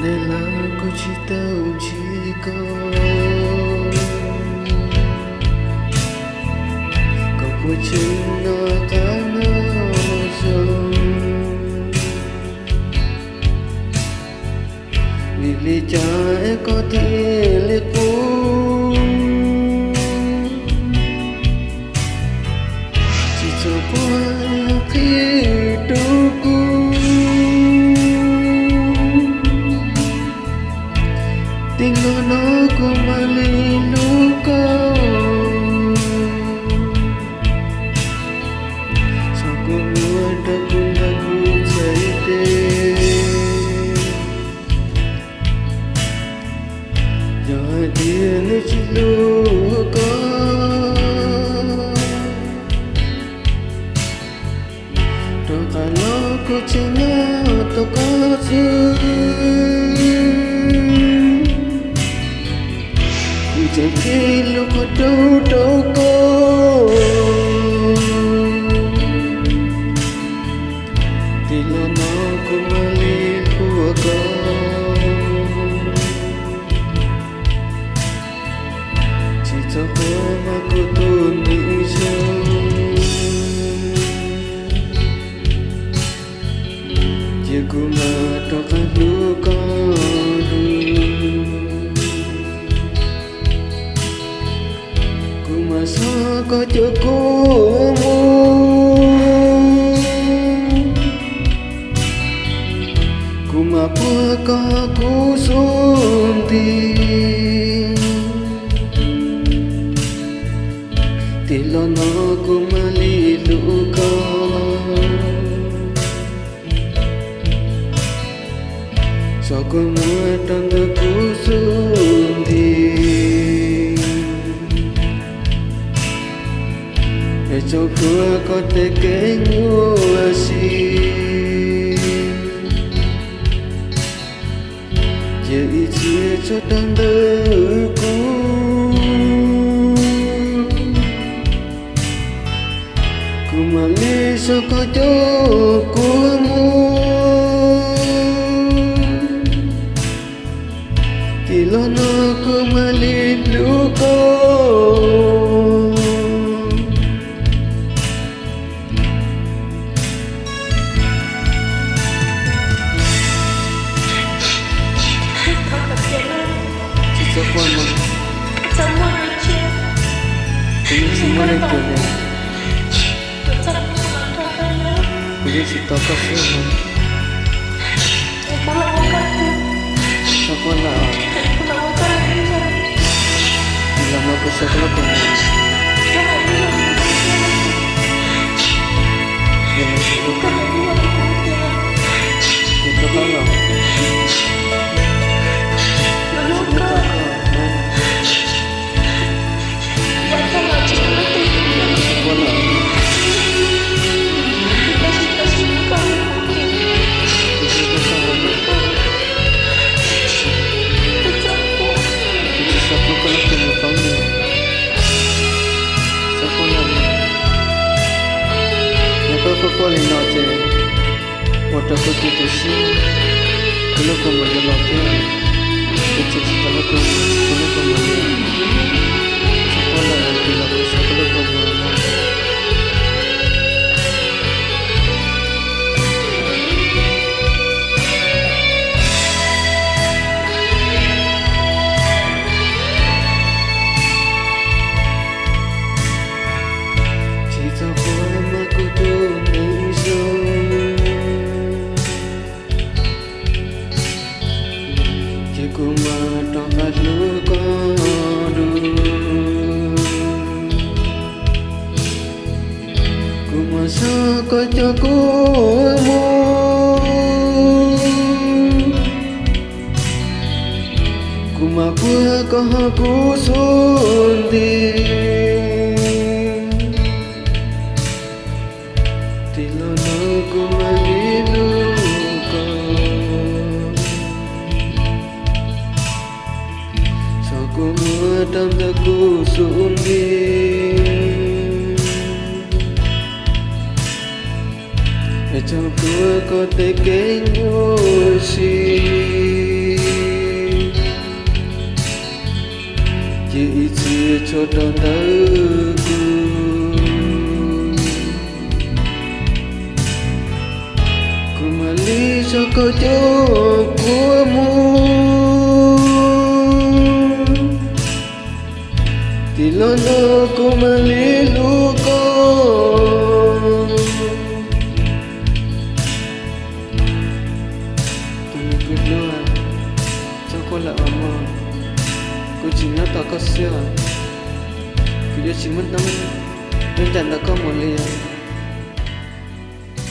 Nela kuchita uchiko Kapuchino tanoso Lili chae kotile pu Chicho pua kiduku Tingono ko maliluko Sa kumuada kung nagutsaite Jadi najiluko Tokalo ko china tokasi Jadi lupa dudukku Dilana ku melipuku Cita pun aku tunisnya Jago matakan luka Masa kacakumu Ku mapakah ku sunting Tilana ku maliluka Sa kumuatan ku sunting Cho khua có thể kể ngua si Giờ ý chia cho đang đỡ cô Cô mà lý sao có cho cô mua Thì lo nó cô mà lý lưu cô Semua itu ya. Jadi kita kasih. Sekolah. Bila mau ke sekolah kamu. Itu kalau. Kuali noche, otra cosa que sí, que lo como yo lo quiero, que se está lo como yo, chocolate que la cosa que lo como yo. Ku matakan luka Ku masa kacakumu Ku mapakah aku sunting Tilana ku maliluka Kumuatan aku sunting Ecam tua kau tekenyo si cho đón đỡ kembali sekejap kamu dilana kembali luka tuni kedua coklat lama ku cinta tak kasih ku jadi cium teman dan tak kamu lihat